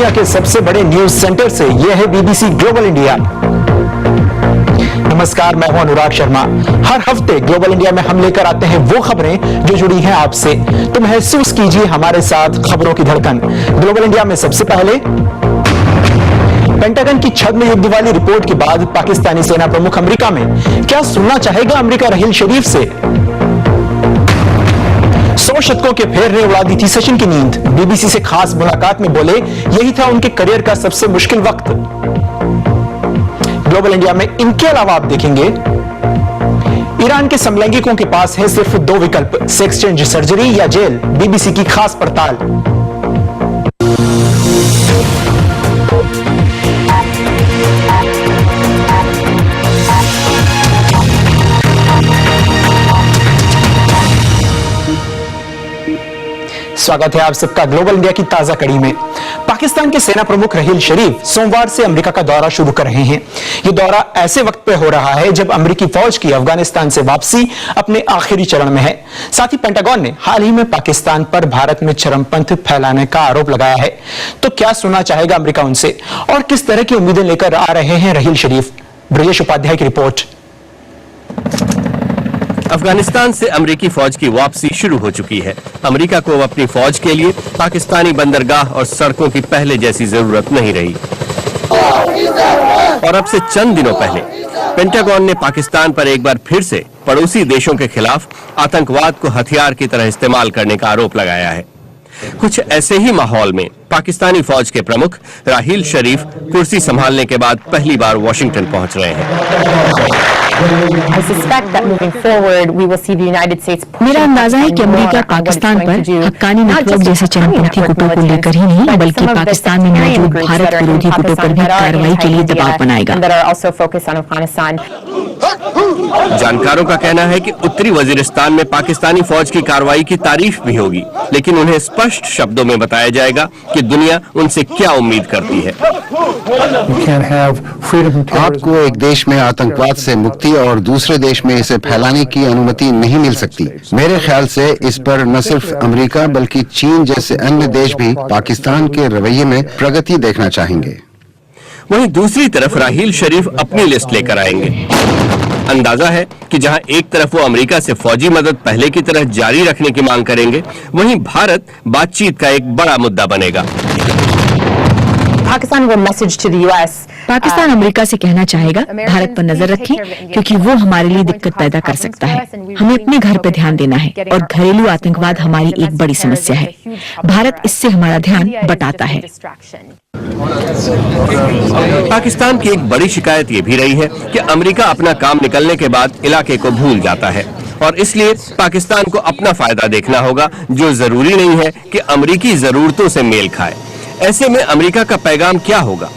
दुनिया के सबसे बड़े न्यूज सेंटर से यह है बीबीसी ग्लोबल इंडिया। नमस्कार, मैं हूं अनुराग शर्मा। हर हफ्ते ग्लोबल इंडिया में हम लेकर आते हैं वो खबरें जो जुड़ी हैं आपसे, तो महसूस कीजिए हमारे साथ खबरों की धड़कन। ग्लोबल इंडिया में सबसे पहले, पेंटागन की छद्म युद्ध वाली रिपोर्ट के बाद पाकिस्तानी सेना प्रमुख अमेरिका में क्या सुनना चाहेगा अमेरिका राहील शरीफ से। 100 शतकों के फेर ने उड़ा दी थी सचिन की नींद। बीबीसी से खास मुलाकात में बोले यही था उनके करियर का सबसे मुश्किल वक्त। ग्लोबल इंडिया में इनके अलावा आप देखेंगे, ईरान के समलैंगिकों के पास है सिर्फ 2 विकल्प, सेक्स चेंज सर्जरी या जेल। बीबीसी की खास पड़ताल। स्वागत है आप सबका ग्लोबल इंडिया की ताजा कड़ी में। पाकिस्तान के सेना प्रमुख राहील शरीफ सोमवार से अमेरिका का दौरा शुरू कर रहे हैं। यह दौरा ऐसे वक्त पे हो रहा है जब अमेरिकी फौज की अफगानिस्तान से वापसी अपने आखिरी चरण में है। साथ ही पेंटागन ने हाल ही में पाकिस्तान पर भारत में चरमपंथ फैलाने का आरोप लगाया है। तो क्या सुनना चाहेगा अमेरिका उनसे और किस तरह की उम्मीदें लेकर आ रहे हैं राहील शरीफ। ब्रजेश उपाध्याय की रिपोर्ट। अफगानिस्तान से अमेरिकी फौज की वापसी शुरू हो चुकी है। अमेरिका को अब अपनी फौज के लिए पाकिस्तानी बंदरगाह और सड़कों की पहले जैसी जरूरत नहीं रही। और अब से चंद दिनों पहले पेंटागन ने पाकिस्तान पर एक बार फिर से पड़ोसी देशों के खिलाफ आतंकवाद को हथियार की तरह इस्तेमाल करने का आरोप लगाया है। कुछ ऐसे ही माहौल में पाकिस्तानी फौज के प्रमुख राहील शरीफ कुर्सी संभालने के बाद पहली बार वॉशिंगटन पहुंच रहे हैं। मेरा अंदाजा है कि अमेरिका पाकिस्तान पर हक्कानी नेटवर्क जैसे चरमपंथी गुटों को लेकर ही नहीं बल्कि पाकिस्तान में मौजूद भारत विरोधी गुटों पर भी कार्रवाई के लिए दबाव बनाएगा। जानकारों का कहना है कि उत्तरी वजीरिस्तान में पाकिस्तानी फौज की कार्रवाई की तारीफ भी होगी, लेकिन उन्हें स्पष्ट शब्दों में बताया जाएगा कि दुनिया उनसे क्या उम्मीद करती है। आपको एक देश में आतंकवाद से मुक्ति और दूसरे देश में इसे फैलाने की अनुमति नहीं मिल सकती। मेरे ख्याल से इस पर न सिर्फ अमेरिका बल्कि चीन जैसे अन्य देश भी पाकिस्तान के रवैये में प्रगति देखना चाहेंगे। वहीं दूसरी तरफ राहील शरीफ अपनी लिस्ट लेकर आएंगे। अंदाजा है कि जहां एक तरफ वो अमेरिका से फौजी मदद पहले की तरह जारी रखने की मांग करेंगे, वहीं भारत बातचीत का एक बड़ा मुद्दा बनेगा। पाकिस्तान अमेरिका से कहना चाहेगा भारत पर नजर रखें, क्योंकि वो हमारे लिए दिक्कत पैदा कर सकता है। हमें अपने घर पर ध्यान देना है और घरेलू आतंकवाद हमारी एक बड़ी समस्या है। भारत इससे हमारा ध्यान बटाता है। पाकिस्तान की एक बड़ी शिकायत ये भी रही है कि अमेरिका अपना काम निकलने के बाद इलाके को भूल जाता है और इसलिए पाकिस्तान को अपना फायदा देखना होगा, जो जरूरी नहीं है कि अमेरिकी जरूरतों से मेल खाए। ऐसे में अमेरिका का पैगाम क्या होगा?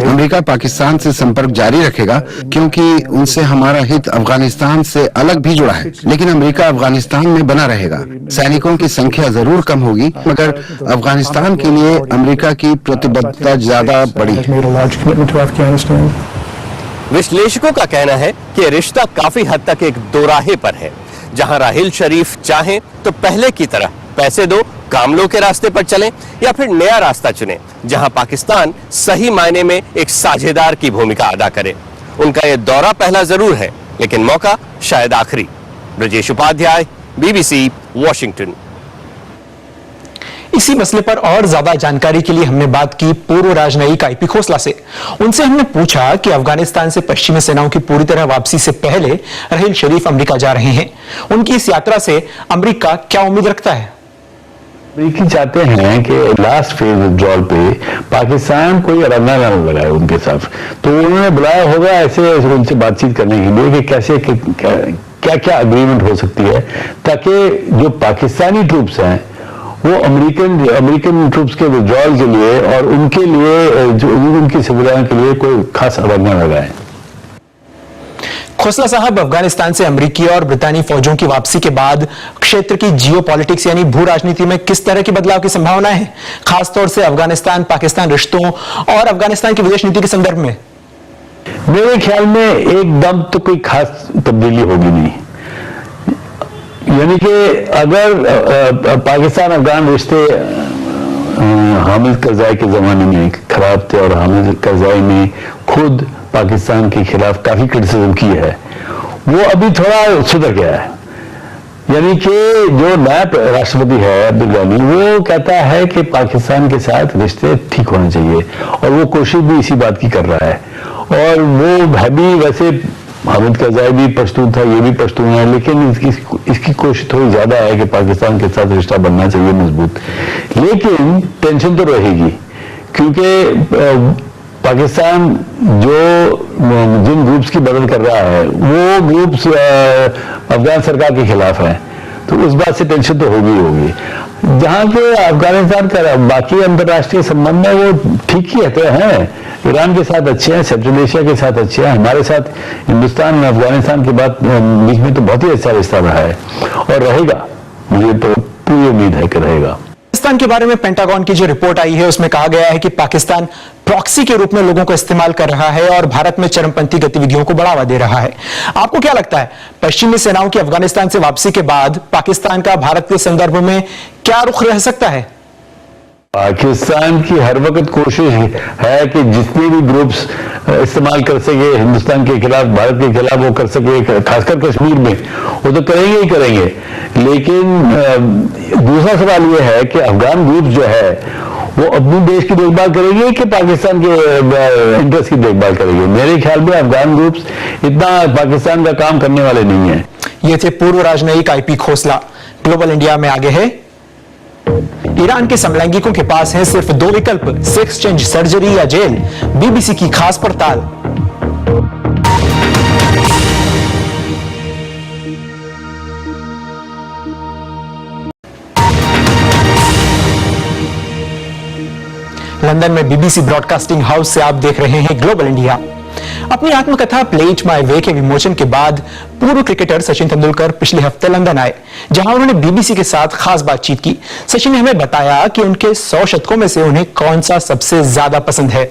अमेरिका पाकिस्तान से संपर्क जारी रखेगा क्योंकि उनसे हमारा हित अफगानिस्तान से अलग भी जुड़ा है, लेकिन अमेरिका अफगानिस्तान में बना रहेगा। सैनिकों की संख्या जरूर कम होगी, मगर अफगानिस्तान के लिए अमेरिका की प्रतिबद्धता ज्यादा बड़ी है। विश्लेषकों का कहना है कि रिश्ता काफी हद तक एक दोराहे पर है, जहां राहील शरीफ चाहें तो पहले की तरह पैसे दो, काम लो के रास्ते पर चलें, या फिर नया रास्ता चुनें जहां पाकिस्तान सही मायने में एक साझेदार की भूमिका अदा करे। उनका यह दौरा पहला जरूर है, लेकिन मौका शायद आखिरी। Brajesh Upadhyay, BBC, Washington. इसी मसले पर और ज्यादा जानकारी के लिए हमने बात की पूर्व राजनयिक आईपी खोसला से। उनसे हमने पूछा कि अफगानिस्तान से पश्चिमी सेनाओं की पूरी तरह वापसी से पहले राहील शरीफ अमेरिका जा रहे हैं। उनकी इस यात्रा से अमेरिका क्या उम्मीद रखता है? अमेरिकी चाहते हैं कि लास्ट फेज विड्रॉल पे पाकिस्तान कोई रंगा न लगाए उनके साथ, तो उन्होंने बुलाया होगा ऐसे उनसे बातचीत करने के लिए कि कैसे क्या क्या अग्रीमेंट हो सकती है, ताकि जो पाकिस्तानी ट्रूप्स हैं वो अमेरिकन ट्रूप्स के विड्रॉल के लिए और उनके लिए जो उनकी सुविधाओं के लिए कोई खास रंगा लगाए। खोसला साहब, अफगानिस्तान से अमेरिकी और ब्रितानी फौजों की वापसी के बाद क्षेत्र की जियोपॉलिटिक्स यानी भू राजनीति में किस तरह के बदलाव की संभावना है, खासतौर से अफगानिस्तान पाकिस्तान रिश्तों और अफगानिस्तान की विदेश नीति के संदर्भ में? मेरे ख्याल में एकदम तो कोई खास तब्दीली होगी नहीं। यानी कि अगर पाकिस्तान अफगान रिश्ते हामिद करजाई के ज़माने में खराब थे और हामिद करजाई ने खुद पाकिस्तान के खिलाफ काफ़ी क्रिटिसिज्म की है, वो अभी थोड़ा सुधर गया है। यानी कि जो नया राष्ट्रपति है अब्दुल गनी, वो कहता है कि पाकिस्तान के साथ रिश्ते ठीक होने चाहिए और वो कोशिश भी इसी बात की कर रहा है। और वो है भी, वैसे हामिद करजाई भी पश्तून था, ये भी पश्तून है, लेकिन इसकी कोशिश थोड़ी ज्यादा है कि पाकिस्तान के साथ रिश्ता बनना चाहिए मजबूत। लेकिन टेंशन तो रहेगी, क्योंकि पाकिस्तान जिन ग्रुप्स की मदद कर रहा है वो ग्रुप्स अफगान सरकार के खिलाफ हैं, तो उस बात से टेंशन तो होगी। जहाँ के अफगानिस्तान का बाकी अंतर्राष्ट्रीय संबंध है वो ठीक ही रहते हैं, ईरान के साथ अच्छे हैं, सेंट्रल एशिया के साथ अच्छे हैं, हमारे साथ हिंदुस्तान अफगानिस्तान के बीच में तो बहुत ही अच्छा रिश्ता रहा है और रहेगा, मुझे तो पूरी उम्मीद है कि रहेगा। पाकिस्तान के बारे में पेंटागन की जो रिपोर्ट आई है उसमें कहा गया है कि पाकिस्तान प्रॉक्सी के रूप में लोगों को इस्तेमाल कर रहा है और भारत में चरमपंथी गतिविधियों को बढ़ावा दे रहा है। आपको क्या लगता है, पश्चिमी सेनाओं की अफगानिस्तान से वापसी के बाद पाकिस्तान का भारत के संदर्भ में क्या रुख रह सकता है? पाकिस्तान की हर वक्त कोशिश है कि जितने भी ग्रुप्स इस्तेमाल कर सके हिंदुस्तान के खिलाफ, भारत के खिलाफ, वो कर सके, खासकर कश्मीर में वो तो करेंगे ही करेंगे। लेकिन दूसरा सवाल ये है कि अफगान ग्रुप जो है वो अपने देश की देखभाल करेंगे कि पाकिस्तान के इंटरेस्ट की देखभाल करेंगे। मेरे ख्याल में अफगान ग्रुप्स इतना पाकिस्तान का काम करने वाले नहीं है। ये थे पूर्व राजनयिक आईपी खोसला। ग्लोबल इंडिया में आगे है, ईरान के समलैंगिकों के पास है सिर्फ दो विकल्प, सेक्स चेंज सर्जरी या जेल। बीबीसी की खास पड़ताल। लंदन में बीबीसी ब्रॉडकास्टिंग हाउस से आप देख रहे हैं ग्लोबल इंडिया। अपनी आत्मकथा प्ले इट माय वे के विमोचन के बाद पूर्व क्रिकेटर सचिन तेंदुलकर पिछले हफ्ते लंदन आए, जहां उन्होंने बीबीसी के साथ खास बातचीत की। सचिन ने हमें बताया कि उनके 100 शतकों में से उन्हें कौन सा सबसे ज्यादा पसंद है।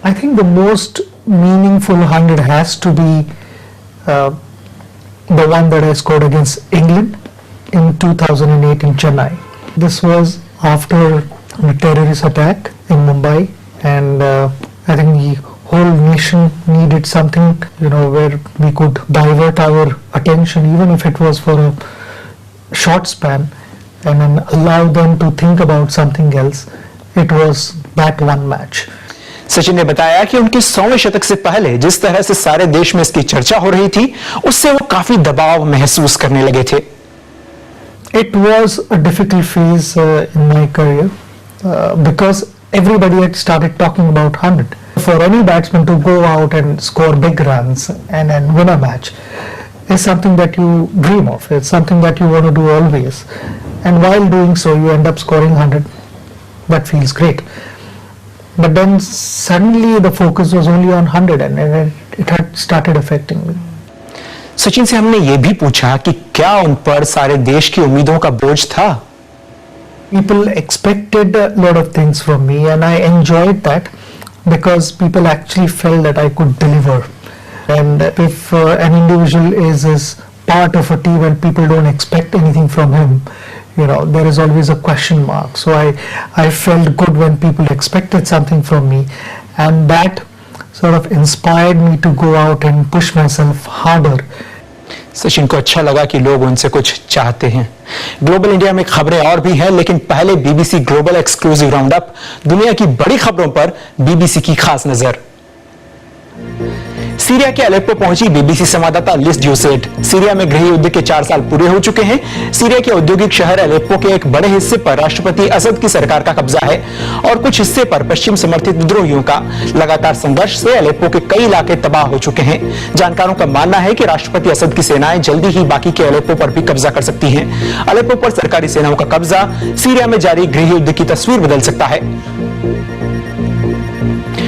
I think the most meaningful 100 has to be the one that I scored against England in 2008 in Chennai. This was after a terrorist attack in Mumbai, and I think the whole nation needed something, where we could divert our attention, even if it was for a short span, and then allow them to think about something else. It was that one match. Sachin ने बताया कि उनके 100वें शतक से पहले जिस तरह से सारे देश में इसकी चर्चा हो रही थी, उससे वो काफी दबाव महसूस करने लगे थे। It was a difficult phase in my career because everybody had started talking about 100. For any batsman to go out and score big runs and win a match is something that you dream of. It's something that you want to do always. And while doing so, you end up scoring 100. That feels great. But then suddenly the focus was only on 100 and it had started affecting me. Sachin से हमने ये भी पूछा कि क्या उन पर सारे देश की उम्मीदों का बोझ था? People expected a lot of things from me, and I enjoyed that because people actually felt that I could deliver. And if an individual is part of a team and people don't expect anything from him, there is always a question mark. So I felt good when people expected something from me, and that sort of inspired me to go out and push myself harder. Sachin को अच्छा लगा कि लोग उनसे कुछ चाहते हैं। Global India में खबरें और भी हैं, लेकिन पहले BBC global exclusive round up, दुनिया की बड़ी खबरों पर बीबीसी की खास नजर। सीरिया के अलेप्पो पहुंची बीबीसी संवाददाता लिस ज्यूसेट। सीरिया में गृह युद्ध के 4 साल पूरे हो चुके हैं। सीरिया के औद्योगिक शहर अलेप्पो के एक बड़े हिस्से पर राष्ट्रपति असद की सरकार का कब्जा है और कुछ हिस्से पर पश्चिम समर्थित विद्रोहियों का। लगातार संघर्ष से अलेप्पो के कई इलाके तबाह हो चुके हैं। जानकारों का मानना है कि राष्ट्रपति असद की सेनाएं जल्दी ही बाकी के अलेप्पो पर भी कब्जा कर सकती हैं। अलेप्पो पर सरकारी सेनाओं का कब्जा सीरिया में जारी गृह युद्ध की तस्वीर बदल सकता है।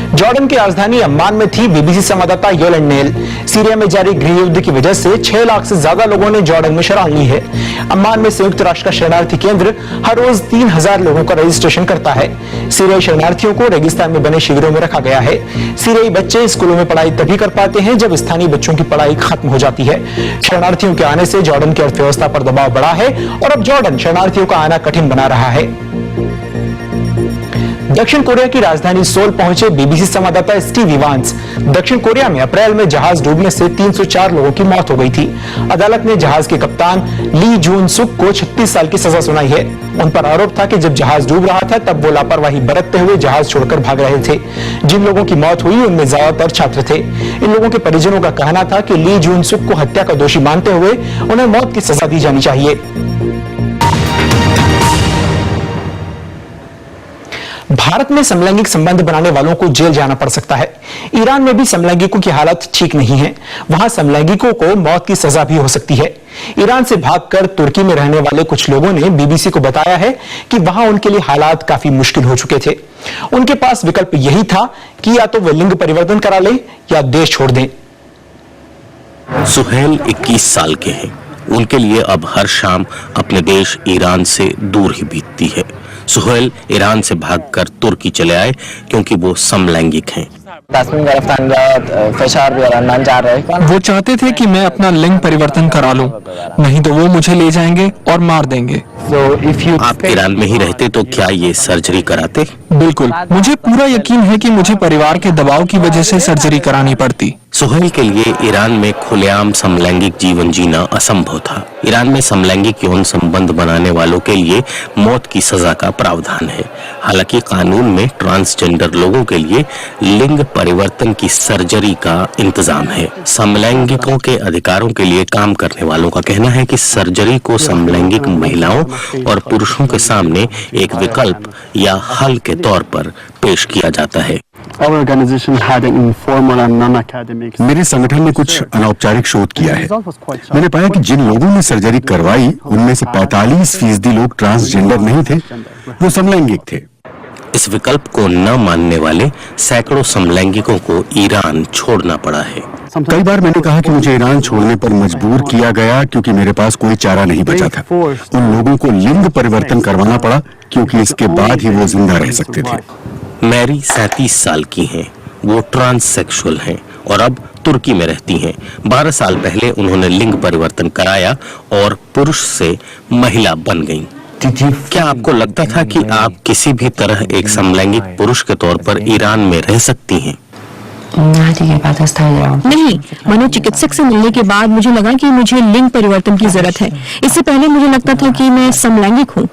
जॉर्डन की राजधानी अम्मान में थी बीबीसी संवाददाता योलेंड नेल। सीरिया में जारी गृह युद्ध की वजह से 6 लाख से ज्यादा लोगों ने जॉर्डन में शरण ली है। अम्मान में संयुक्त राष्ट्र का शरणार्थी केंद्र हर रोज 3000 लोगों का रजिस्ट्रेशन करता है। सीरियाई शरणार्थियों को रेगिस्तान में बने शिविरों में रखा गया है। सीरियाई बच्चे स्कूलों में पढ़ाई तभी कर पाते हैं जब स्थानीय बच्चों की पढ़ाई खत्म हो जाती है। शरणार्थियों के आने से जॉर्डन की अर्थव्यवस्था पर दबाव बढ़ा है और अब जॉर्डन शरणार्थियों का आना कठिन बना रहा है। दक्षिण कोरिया की राजधानी सोल पहुंचे बीबीसी संवाददाता स्टीव इवांस। दक्षिण कोरिया में अप्रैल में जहाज डूबने से 304 लोगों की मौत हो गई थी। अदालत ने जहाज के कप्तान ली जून सुक को 36 साल की सजा सुनाई है। उन पर आरोप था कि जब जहाज डूब रहा था तब वो लापरवाही बरतते हुए जहाज छोड़कर भाग रहे थे। जिन लोगों की मौत हुई उनमें ज्यादातर छात्र थे। इन लोगों के परिजनों का कहना था कि ली जून सुक को हत्या का दोषी मानते हुए उन्हें मौत की सजा दी जानी चाहिए। भारत में समलैंगिक संबंध बनाने वालों को जेल जाना पड़ सकता है। ईरान में भी समलैंगिकों की हालत ठीक नहीं है। वहां समलैंगिकों को मौत की सजा भी हो सकती है। ईरान से भागकर तुर्की में रहने वाले कुछ लोगों ने बीबीसी को बताया है कि वहां उनके लिए हालात काफी मुश्किल हो चुके थे। उनके पास विकल्प यही था कि या तो वे लिंग परिवर्तन करा लें या देश छोड़ दें। सुहेल 21 साल के हैं। उनके लिए अब हर शाम अपने देश ईरान से दूर ही बीतती है। सुहेल ईरान से भागकर तुर्की चले आए क्योंकि वो समलैंगिक हैं। वो चाहते थे कि मैं अपना लिंग परिवर्तन करा लूं, नहीं तो वो मुझे ले जाएंगे और मार देंगे। आप ईरान में ही रहते तो क्या ये सर्जरी कराते? बिल्कुल, मुझे पूरा यकीन है कि मुझे परिवार के दबाव की वजह से सर्जरी करानी पड़ती। सुहेल के लिए ईरान में खुलेआम समलैंगिक जीवन जीना असंभव था। ईरान में समलैंगिक यौन संबंध बनाने वालों के लिए मौत की सजा का प्रावधान है। हालांकि कानून में ट्रांसजेंडर लोगों के लिए लिंग परिवर्तन की सर्जरी का इंतजाम है। समलैंगिकों के अधिकारों के लिए काम करने वालों का कहना है कि सर्जरी को समलैंगिक महिलाओं और पुरुषों के सामने एक विकल्प या हल के तौर पर पेश किया जाता है। मेरे संगठन ने कुछ अनौपचारिक शोध किया है। मैंने पाया कि जिन लोगों ने सर्जरी करवाई उनमें से 45% लोग ट्रांसजेंडर नहीं थे, वो समलैंगिक थे। इस विकल्प को न मानने वाले सैकड़ों समलैंगिकों को ईरान छोड़ना पड़ा है। कई बार मैंने कहा कि मुझे ईरान छोड़ने पर मजबूर किया गया क्योंकि मेरे पास कोई चारा नहीं बचा था। उन लोगों को लिंग परिवर्तन करवाना पड़ा क्योंकि इसके बाद ही वो जिंदा रह सकते थे। मैरी 37 साल की हैं। वो ट्रांससेक्सुअल हैं और अब तुर्की में रहती हैं। 12 साल पहले उन्होंने लिंग परिवर्तन कराया और पुरुष से महिला बन गईं। क्या आपको लगता था कि आप किसी भी तरह एक समलैंगिक पुरुष के तौर पर ईरान में रह सकती हैं? नहीं, मनोचिकित्सक से मिलने के बाद मुझे लगा कि मुझे लिंग परिवर्तन की जरूरत है। इससे पहले मुझे लगता था कि मैं समलैंगिक हूँ।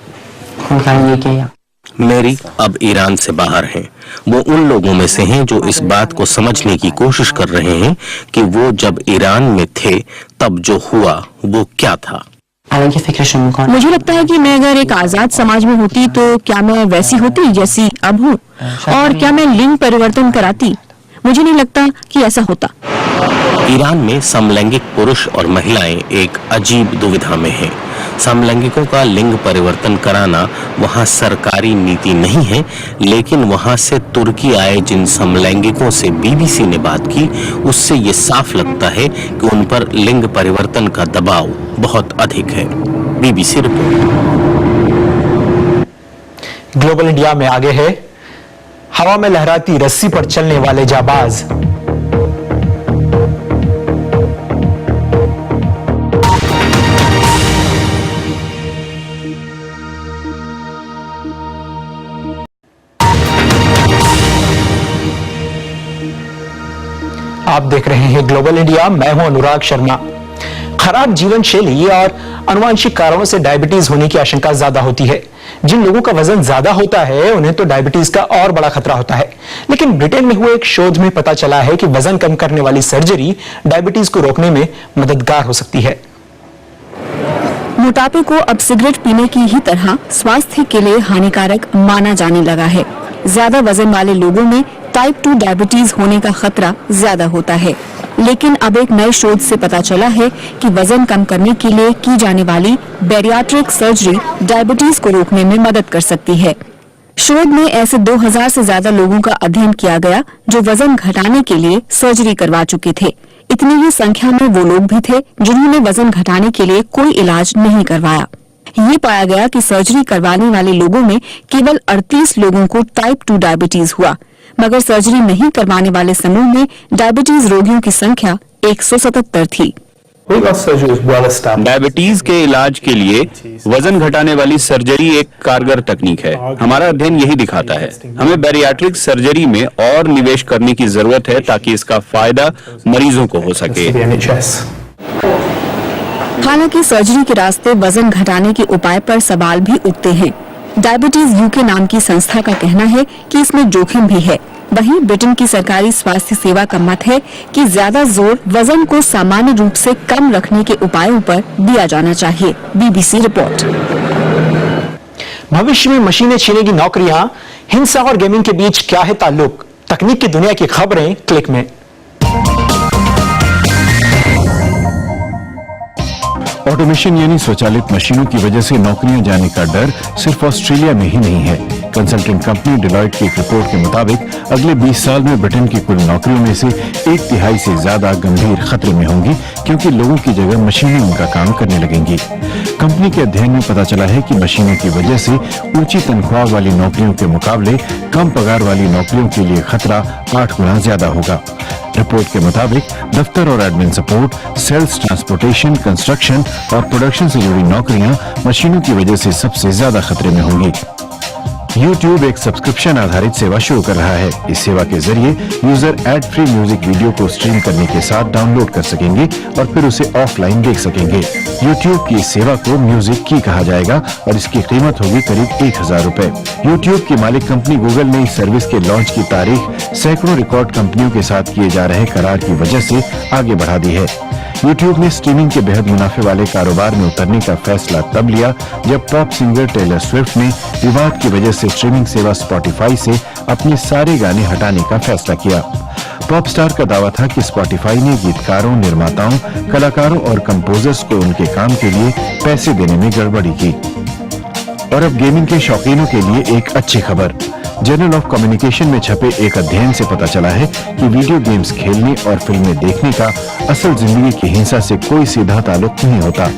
मैरी अब ईरान से बाहर हैं। वो उन लोगों में से हैं जो इस बात को समझने की कोशिश कर रहे हैं कि वो जब ईरान में थे तब जो हुआ वो क्या था। मुझे लगता है कि मैं अगर एक आजाद समाज में होती तो क्या मैं वैसी होती जैसी अब हूँ, और क्या मैं लिंग परिवर्तन कराती? मुझे नहीं लगता कि ऐसा होता। ईरान में समलैंगिक पुरुष और महिलाएं एक अजीब दुविधा में हैं। समलैंगिकों का लिंग परिवर्तन कराना वहां सरकारी नीति नहीं है, लेकिन वहां से तुर्की आए जिन समलैंगिकों से बीबीसी ने बात की, उससे ये साफ लगता है कि उन पर लिंग परिवर्तन का दबाव बहुत अधिक है। BBC report. ग्लोबल इंडिया में आगे है हवा में लहराती रस्सी पर चलने वाले जाबाज। आप देख रहे हैं ग्लोबल इंडिया। मैं हूं अनुराग शर्मा। खराब जीवन शैली और आनुवंशिक कारणों से डायबिटीज होने की आशंका ज्यादा होती है। जिन लोगों का वजन ज्यादा होता है उन्हें तो डायबिटीज का और बड़ा खतरा होता है। लेकिन ब्रिटेन में हुए एक शोध में पता चला है कि वजन कम करने वाली सर्जरी डायबिटीज को रोकने में मददगार हो सकती है। मोटापे को अब सिगरेट पीने की ही तरह स्वास्थ्य के लिए हानिकारक माना जाने लगा है। ज्यादा वजन वाले लोगों में टाइप 2 डायबिटीज होने का खतरा ज्यादा होता है। लेकिन अब एक नए शोध से पता चला है कि वजन कम करने के लिए की जाने वाली बैरियाट्रिक सर्जरी डायबिटीज को रोकने में मदद कर सकती है। शोध में ऐसे 2000 से ज्यादा लोगों का अध्ययन किया गया जो वजन घटाने के लिए सर्जरी करवा चुके थे। इतनी ही संख्या में वो लोग भी थे जिन्होंने वजन घटाने के लिए कोई इलाज नहीं करवाया। ये पाया गया कि सर्जरी करवाने वाले लोगों में केवल 38 लोगों को टाइप 2 डायबिटीज हुआ, मगर सर्जरी नहीं करवाने वाले समूह में डायबिटीज रोगियों की संख्या 177 थी। डायबिटीज के इलाज के लिए वजन घटाने वाली सर्जरी एक कारगर तकनीक है। हमारा अध्ययन यही दिखाता है। हमें बैरियाट्रिक सर्जरी में और निवेश करने की जरूरत है ताकि इसका फायदा मरीजों को हो सके। हालांकि सर्जरी के रास्ते वजन घटाने के उपाय पर सवाल भी उठते हैं। डायबिटीज यूके नाम की संस्था का कहना है कि इसमें जोखिम भी है। वहीं ब्रिटेन की सरकारी स्वास्थ्य सेवा का मत है कि ज्यादा जोर वजन को सामान्य रूप से कम रखने के उपायों पर दिया जाना चाहिए। BBC report. भविष्य में मशीनें छीनेगी नौकरियां, हिंसा और गेमिंग के बीच क्या है ताल्लुक? तकनीक की दुनिया की खबरें क्लिक में। ऑटोमेशन यानी स्वचालित मशीनों की वजह से नौकरियां जाने का डर सिर्फ ऑस्ट्रेलिया में ही नहीं है। कंसल्टिंग कंपनी डिलॉयट की एक रिपोर्ट के मुताबिक अगले 20 साल में ब्रिटेन की कुल नौकरियों में से 1/3 से ज्यादा गंभीर खतरे में होंगी, क्योंकि लोगों की जगह मशीनें उनका काम करने लगेंगी। कंपनी के अध्ययन में पता चला है कि मशीनों की वजह से ऊंची तनख्वाह वाली नौकरियों के मुकाबले कम पगार वाली नौकरियों के लिए खतरा 8 गुना ज्यादा होगा। रिपोर्ट के मुताबिक दफ्तर और admin support, sales, transportation, construction और प्रोडक्शन से जुड़ी नौकरियां मशीनों की वजह से सबसे ज्यादा खतरे में होंगी। YouTube एक सब्सक्रिप्शन आधारित सेवा शुरू कर रहा है। इस सेवा के जरिए user ad free music video को स्ट्रीम करने के साथ डाउनलोड कर सकेंगे और फिर उसे ऑफलाइन देख सकेंगे। YouTube की इस सेवा को म्यूजिक की कहा जाएगा और इसकी कीमत होगी करीब 1000 रुपए। YouTube की मालिक कंपनी गूगल ने इस सर्विस के लॉन्च की तारीख सैकड़ों रिकॉर्ड कंपनियों के साथ किए जा रहे करार की वजह से आगे बढ़ा दी है। YouTube ने स्ट्रीमिंग के बेहद मुनाफे वाले कारोबार में उतरने का फैसला तब लिया जब पॉप सिंगर टेलर स्विफ्ट ने विवाद की वजह से स्ट्रीमिंग सेवा स्पॉटिफाई से अपने सारे गाने हटाने का फैसला किया। पॉप स्टार का दावा था कि स्पॉटिफाई ने गीतकारों, निर्माताओं, कलाकारों और कंपोजर्स को उनके काम के लिए पैसे देने में गड़बड़ी की। और अब गेमिंग के शौकीनों के लिए एक अच्छी खबर। जर्नल ऑफ कम्युनिकेशन में छपे एक अध्ययन से पता चला है कि वीडियो गेम्स खेलने और फिल्में देखने का असल जिंदगी की हिंसा से कोई सीधा ताल्लुक नहीं होता।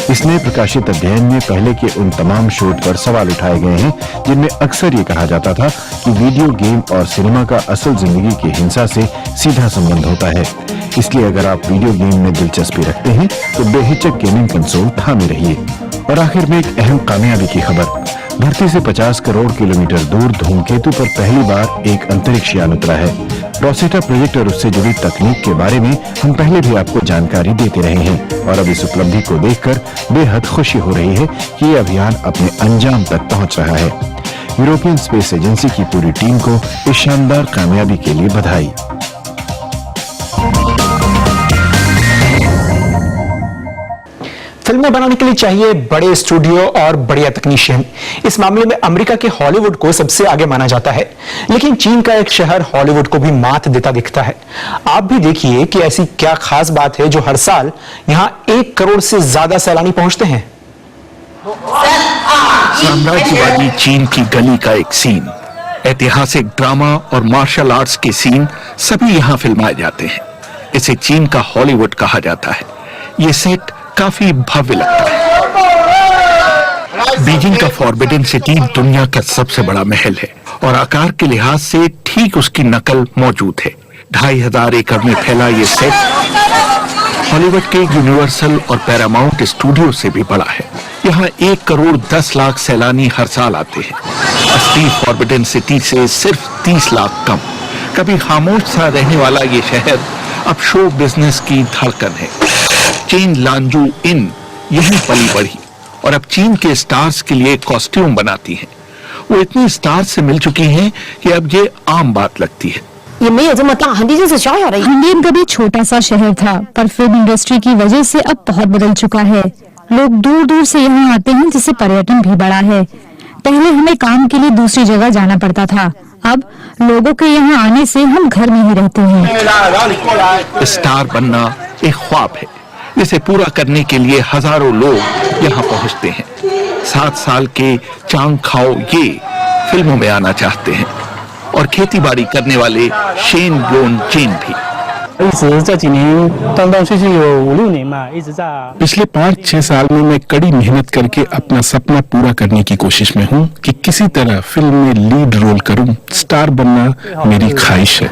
इस नए प्रकाशित अध्ययन में पहले के उन तमाम शोध पर सवाल उठाए गए हैं जिनमें अक्सर ये कहा जाता था कि वीडियो गेम और सिनेमा का असल जिंदगी की हिंसा से सीधा संबंध होता है। इसलिए अगर आप वीडियो गेम में दिलचस्पी रखते हैं तो बेहिचक गेमिंग कंसोल थामे रहिए। और आखिर में एक अहम कामयाबी की खबर। धरती से 50 करोड़ किलोमीटर दूर धूमकेतु पर पहली बार एक अंतरिक्ष यान उतरा है। रोसेटा प्रोजेक्ट और उससे जुड़ी तकनीक के बारे में हम पहले भी आपको जानकारी देते रहे हैं और अब इस उपलब्धि को देखकर बेहद खुशी हो रही है कि ये अभियान अपने अंजाम तक पहुंच रहा है। यूरोपियन स्पेस एजेंसी की पूरी टीम को इस शानदार कामयाबी के लिए बधाई। फिल्में बनाने के लिए चाहिए बड़े स्टूडियो और बढ़िया तकनीशियन। इस मामले में अमेरिका के हॉलीवुड को सबसे आगे माना जाता है, लेकिन चीन का एक शहर हॉलीवुड को भी मात देता दिखता है। आप भी देखिए कि ऐसी क्या खास बात है जो हर साल यहां 1 करोड़ से ज्यादा सैलानी पहुंचते हैं। साम्राज्यवादी चीन की गली का एक सीन, ऐतिहासिक ड्रामा और मार्शल आर्ट्स के सीन सभी यहाँ फिल्माए जाते हैं। इसे चीन का हॉलीवुड कहा जाता है। ये सेट काफी भव्य लगता है। बीजिंग का फॉरबिडन सिटी दुनिया का सबसे बड़ा महल है और आकार के लिहाज से ठीक उसकी नकल मौजूद है। 2500 एकड़ में फैला ये सेट हॉलीवुड के यूनिवर्सल और पैरामाउंट स्टूडियो से भी बड़ा है। यहाँ 1 करोड़ 10 लाख सैलानी हर साल आते हैं। असली फॉरबिडन सिटी से सिर्फ 30 लाख कम। कभी खामोश सा रहने वाला ये शहर अब शो बिजनेस की धड़कन है। चेन लांजू इन यही पली बढ़ी और अब चीन के स्टार्स के लिए कॉस्ट्यूम बनाती हैं। वो इतनी स्टार्स से मिल चुकी हैं कि अब ये आम बात लगती है। हंडियन कभी छोटा सा शहर था, पर फिल्म इंडस्ट्री की वजह से अब बहुत बदल चुका है। लोग दूर दूर से यहाँ आते हैं, जिससे पर्यटन भी बढ़ा है। पहले हमें काम के लिए दूसरी जगह जाना पड़ता था, अब लोगों के यहाँ आने से हम घर में ही रहते हैं। स्टार बनना एक ख्वाब है जिसे पूरा करने के लिए हजारों लोग यहाँ पहुँचते हैं। 7 साल के चांग खाओ ये फिल्मों में आना चाहते हैं, और खेतीबाड़ी करने वाले शेन ब्लोन चेन भी। पिछले 5-6 साल में मैं कड़ी मेहनत करके अपना सपना पूरा करने की कोशिश में हूँ कि किसी तरह फिल्म में लीड रोल करूँ। स्टार बनना मेरी ख्वाहिश है।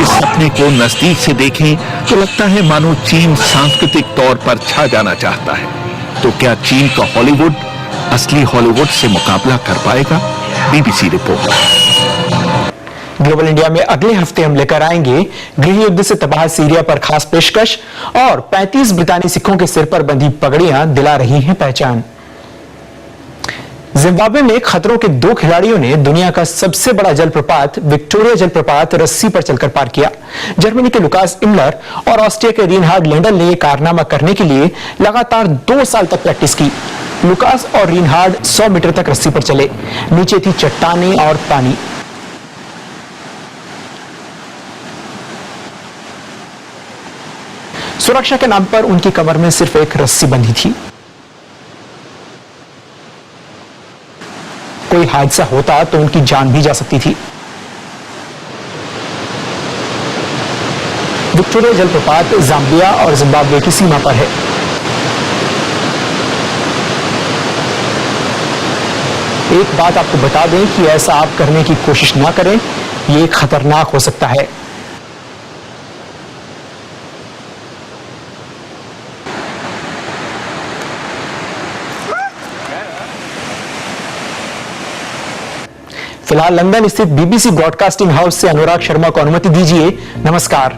इस सपने को नजदीक से देखें तो लगता है मानो चीन सांस्कृतिक तौर पर छा जाना चाहता है। तो क्या चीन का हॉलीवुड असली हॉलीवुड से मुकाबला कर पाएगा? BBC report. ग्लोबल इंडिया में अगले हफ्ते हम लेकर आएंगे गृह युद्ध से तबाह सीरिया पर खास पेशकश, और 35 ब्रितानी सिखों के सिर पर बंधी पगड़ियां दिला रही हैं पहचान। जिम्बाब्वे में खतरों के 2 खिलाड़ियों ने दुनिया का सबसे बड़ा जलप्रपात विक्टोरिया जलप्रपात रस्सी पर चलकर पार किया। जर्मनी के लुकास इमलर और ऑस्ट्रिया के रिनहार्ड लेंडल ने यह कारनामा करने के लिए लगातार 2 साल तक प्रैक्टिस की। लुकास और रिनहार्ड 100 मीटर तक रस्सी पर चले। नीचे थी चट्टानें और पानी। सुरक्षा के नाम पर उनकी कमर में सिर्फ एक रस्सी बंधी थी। कोई हादसा होता तो उनकी जान भी जा सकती थी। विक्टोरिया जलप्रपात जाम्बिया और जिम्बाब्वे की सीमा पर है। एक बात आपको बता दें कि ऐसा आप करने की कोशिश ना करें, यह खतरनाक हो सकता है। फिलहाल लंदन स्थित बीबीसी ब्रॉडकास्टिंग हाउस से अनुराग शर्मा को अनुमति दीजिए। नमस्कार।